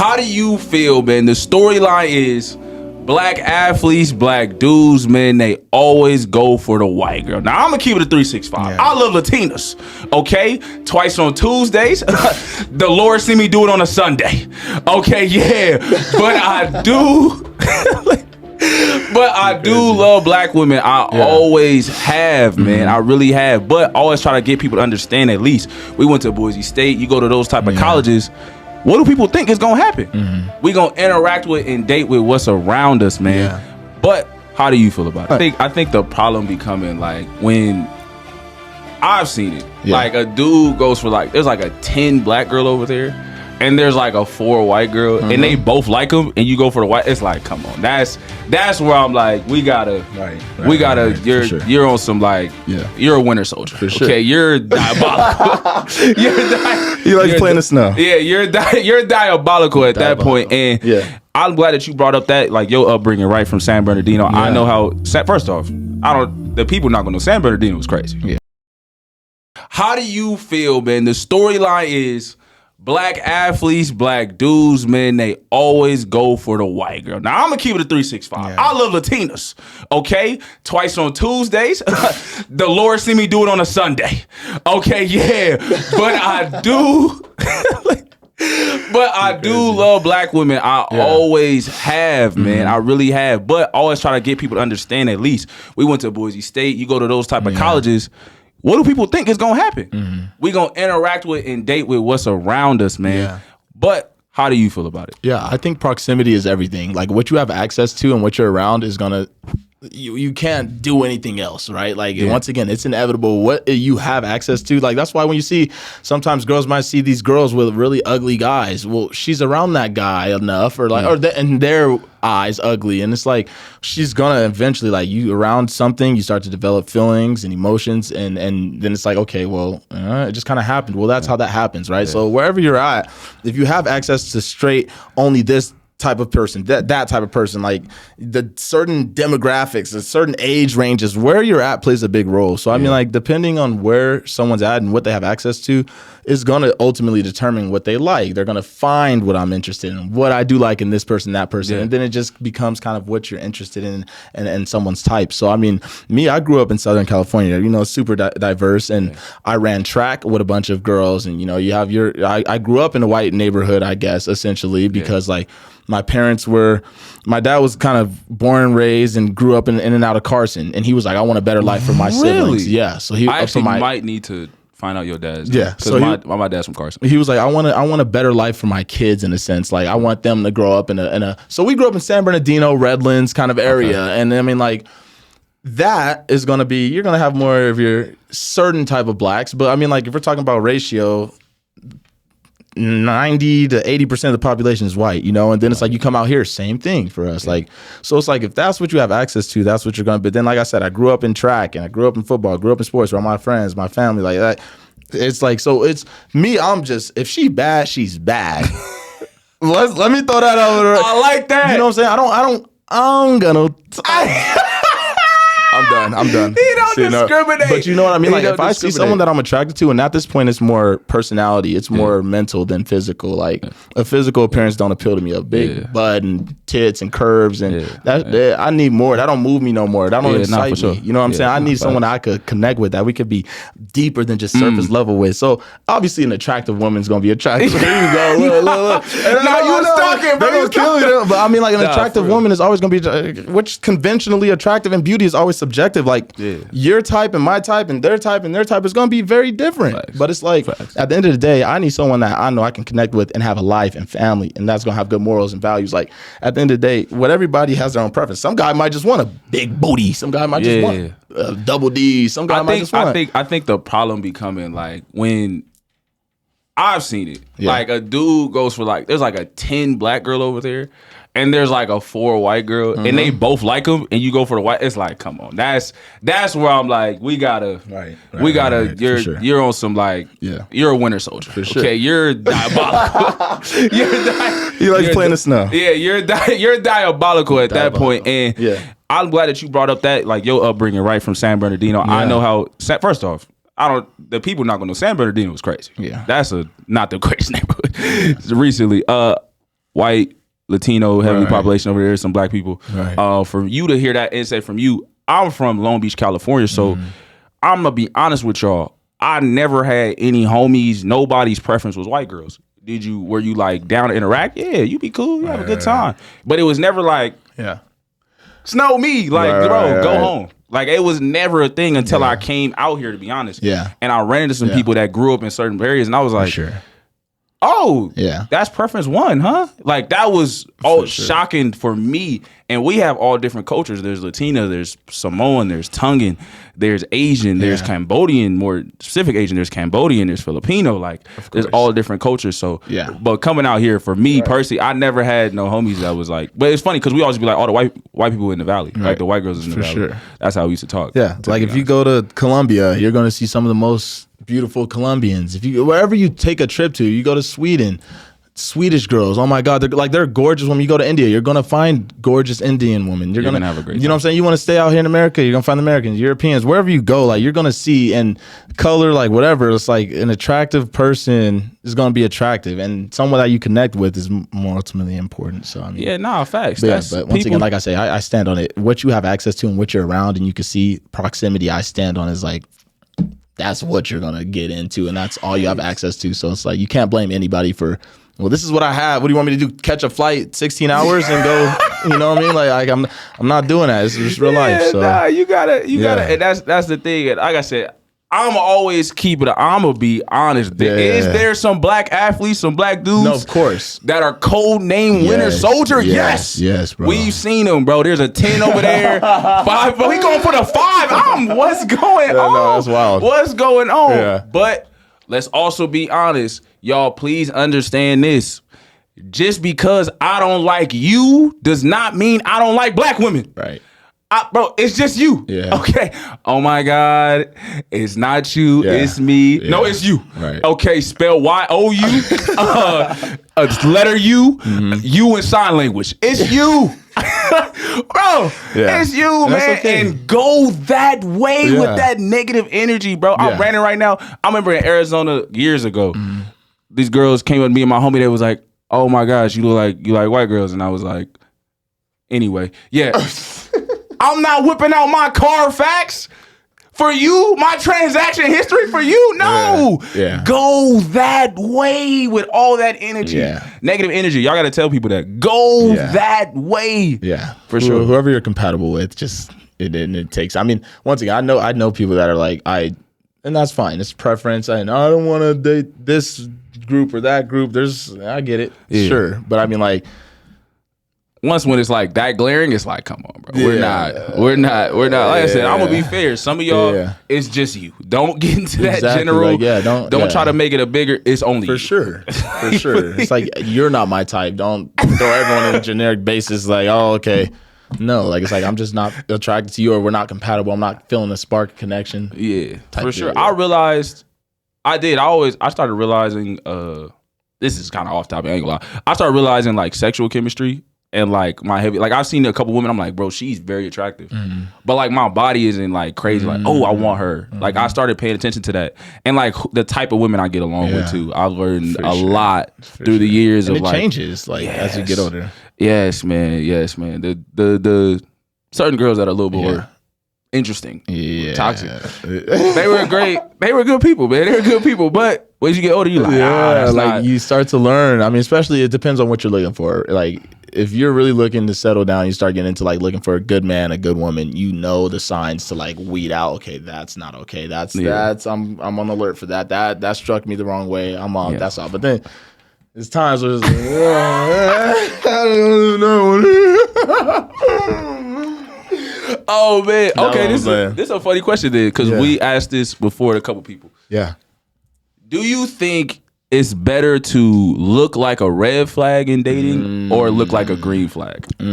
How do you feel, man? The storyline is black athletes, black dudes, man, they always go for the white girl. Now, I'm going to keep it a 365. Yeah. I love Latinas, okay? Twice on Tuesdays. The Lord see me do it on a Sunday. Okay, yeah. But I do... But I do love black women. I always have, man. I really have. But I always try to get people to understand at least. We went to Boise State. You go to those type of colleges. What do people think is going to happen? We going to interact with and date with what's around us, man. Yeah. But how do you feel about it? I think the problem becoming like when I've seen it. Yeah. Like a dude goes for like, there's like a 10 black girl over there. And there's like a 4 white girl, and they both like him, and you go for the white. It's like, come on, that's where I'm like, we gotta, you're on some like, you're a winter soldier, for sure. Okay, you're diabolical. He likes playing the snow. Yeah, you're diabolical at that point, and I'm glad that you brought up that like your upbringing right from San Bernardino. Yeah. I know how. First off, the people not gonna know San Bernardino was crazy. Yeah. How do you feel, man? The storyline is black athletes, black dudes, man, they always go for the white girl. Now, I'm going to keep it a 365. I love Latinas, okay? Twice on Tuesdays. The Lord see me do it on a Sunday. Okay, yeah. But I do... But I do love black women. I always have, man. I really have. But I always try to get people to understand at least. We went to Boise State. You go to those type of colleges. What do people think is going to happen? We going to interact with and date with what's around us, man. Yeah. But how do you feel about it? Yeah, I think proximity is everything. Like what you have access to and what you're around is going to, you can't do anything else, right? Like once again, it's inevitable what you have access to. Like that's why when you see, sometimes girls might see these girls with really ugly guys. Well, she's around that guy enough or like, in their eyes ugly. And it's like, she's gonna eventually like you around something, you start to develop feelings and emotions. And then it's like, okay, well, it just kind of happened. Well, that's how that happens, right? So wherever you're at, if you have access to straight only this type of person, that type of person, like the certain demographics, the certain age ranges, where you're at plays a big role. So I mean, like depending on where someone's at and what they have access to is going to ultimately determine what they like. They're going to find what I'm interested in, what I do like in this person, that person. And then it just becomes kind of what you're interested in and someone's type. So I mean, me, I grew up in Southern California, you know, super diverse, and I ran track with a bunch of girls, and you know, you have I grew up in a white neighborhood, I guess, essentially, because like my dad was kind of born and raised and grew up in and out of Carson. And he was like, I want a better life for my siblings. Yeah. So I actually might need to find out your dad's. Yeah. Because my dad's from Carson. He was like, I want a better life for my kids in a sense. Like I want them to grow up in a so we grew up in San Bernardino, Redlands kind of area. Okay. And I mean like that is going to be, you're going to have more of your certain type of blacks. But I mean like if we're talking about ratio, 90 to 80% of the population is white, you know, and then it's like you come out here, same thing for us. Like, so it's like if that's what you have access to, that's what you're going to. But then, like I said, I grew up in track and I grew up in football, I grew up in sports where my friends, my family, like that. It's like, so it's me, I'm just, if she bad, she's bad. Let me throw that over. I like that. You know what I'm saying? I'm gonna. I'm done. He don't discriminate. But you know what I mean? Like if I see someone that I'm attracted to, and at this point it's more personality, it's more mental than physical. Like a physical appearance don't appeal to me. A big butt and tits and curves and that I need more. That don't move me no more. That don't excite me. You know what I'm saying? I need someone that I could connect with, that we could be deeper than just surface level with. So obviously an attractive woman's gonna be attractive. There you go. Look. Now you was talking, bro. They're gonna kill you. But I mean like an attractive woman is always gonna be, which conventionally attractive, and beauty is always subjective. Like your type and my type and their type is going to be very different. Facts. But it's like at the end of the day, I need someone that I know I can connect with and have a life and family, and that's going to have good morals and values. Like at the end of the day, what everybody has their own preference. Some guy might just want a big booty. Some guy might just want a double D. Some guy might just want. I think the problem becoming like when I've seen it, like a dude goes for like, there's like a 10 black girl over there. And there's like a 4 white girl, and they both like him, and you go for the white. It's like, come on, that's where I'm like, we gotta. You're on some like, you're a winter soldier. For sure. Okay, you're diabolical. He likes playing the snow. Yeah, you're diabolical at that point, and I'm glad that you brought up that like your upbringing right from San Bernardino. I know how. First off, the people not gonna know San Bernardino was crazy. Yeah, that's not the greatest neighborhood. Recently, white, Latino, heavy population over there, some black people. Right. For you to hear that insight from you, I'm from Long Beach, California, so I'm gonna be honest with y'all. I never had any homies. Nobody's preference was white girls. Were you like down to interact? Yeah, you be cool. You have a good time. But it was never like, snow me. Like, go home. Like, it was never a thing until I came out here, to be honest. Yeah. And I ran into some people that grew up in certain areas, and I was like, oh, that's preference one, huh? Like, that was shocking for me. And we have all different cultures. There's Latina, there's Samoan, there's Tongan, there's Asian, there's Cambodian, more specific Asian, there's Cambodian, there's Filipino. Like, there's all different cultures. So, but coming out here, for me personally, I never had no homies that was like, but it's funny because we always be like, oh, the white people in the valley. Like, the white girls in the valley. Sure. That's how we used to talk. Yeah. Like, if you go to Colombia, you're going to see some of the most beautiful Colombians. Wherever you take a trip to, you go to Sweden, Swedish girls, oh my God, they're gorgeous. When you go to India, you're gonna find gorgeous Indian women. You're gonna have a great time. You know what I'm saying? You want to stay out here in America, you're gonna find Americans, Europeans, wherever you go, like, you're gonna see, and color, like, whatever. It's like an attractive person is gonna be attractive, and someone that you connect with is more ultimately important. So I mean, facts. But once again, like I say, I stand on it. What you have access to and what you're around, and you can see proximity. I stand on is like, that's what you're gonna get into, and that's all you have access to. So it's like, you can't blame anybody for, well, this is what I have. What do you want me to do? Catch a flight 16 hours and go? You know what I mean? Like I'm not doing that. It's just real life. So nah, you gotta, and that's the thing. And like I said, I'm always keep it. I'm gonna be honest. Is there some black athletes, some black dudes? No, of course. That are code name Winter Soldier? Yes, bro. We've seen them, bro. There's a 10 over there, 5. But we going for the 5. What's going on? No, that's wild. What's going on? Yeah. But let's also be honest, y'all. Please understand this. Just because I don't like you does not mean I don't like black women. Right. Bro, it's just you. Yeah. Okay. Oh my God. It's not you. Yeah. It's me. Yeah. No, it's you. Right. Okay. Spell Y-O-U. Letter U. Mm-hmm. U in sign language. It's you. Bro, it's you, man. Okay. And go that way with that negative energy, bro. I'm ranting right now. I remember in Arizona years ago, these girls came up to me and my homie. They was like, oh my gosh, you like white girls. And I was like, anyway, I'm not whipping out my Carfax for you, my transaction history for you. No. Go that way with all that energy. Negative energy. Y'all got to tell people that. Go that way. Yeah. For sure. Whoever you're compatible with, just it takes. I mean, once again, I know people that are like, and that's fine. It's preference. I don't want to date this group or that group. I get it. Sure. But I mean, like, once when it's like that glaring, it's like, come on, bro. We're not. Like I said, I'm gonna be fair. Some of y'all, it's just you. Don't get into that general. Like, don't try to make it a bigger. It's only for you. Sure. For sure. It's like, you're not my type. Don't throw everyone in a generic basis. Like, oh, okay. No, like, it's like, I'm just not attracted to you, or we're not compatible. I'm not feeling a spark connection. Yeah, for sure. I realized. I started realizing. This is kind of off topic. I ain't gonna lie. I started realizing like sexual chemistry. And like my heavy, like I've seen a couple women, I'm like, bro, she's very attractive. But like my body isn't like crazy, like, oh, I want her. Like I started paying attention to that. And like the type of women I get along with too. I've learned a lot through the years and of it changes like as you get older. Yes, man. The certain girls that are a little more interesting. Toxic. They were great. They were good people, man. They were good people. But as you get older, you like, you start to learn. I mean, especially it depends on what you're looking for. Like, if you're really looking to settle down, you start getting into like looking for a good man, a good woman, you know the signs to like weed out, okay, that's not okay. That's I'm on alert for that. That struck me the wrong way. I'm on, that's all. But then there's times where it's like, I don't know. Oh man. Okay, this is a funny question then, because we asked this before to a couple people. Yeah. Do you think it's better to look like a red flag in dating or look like a green flag?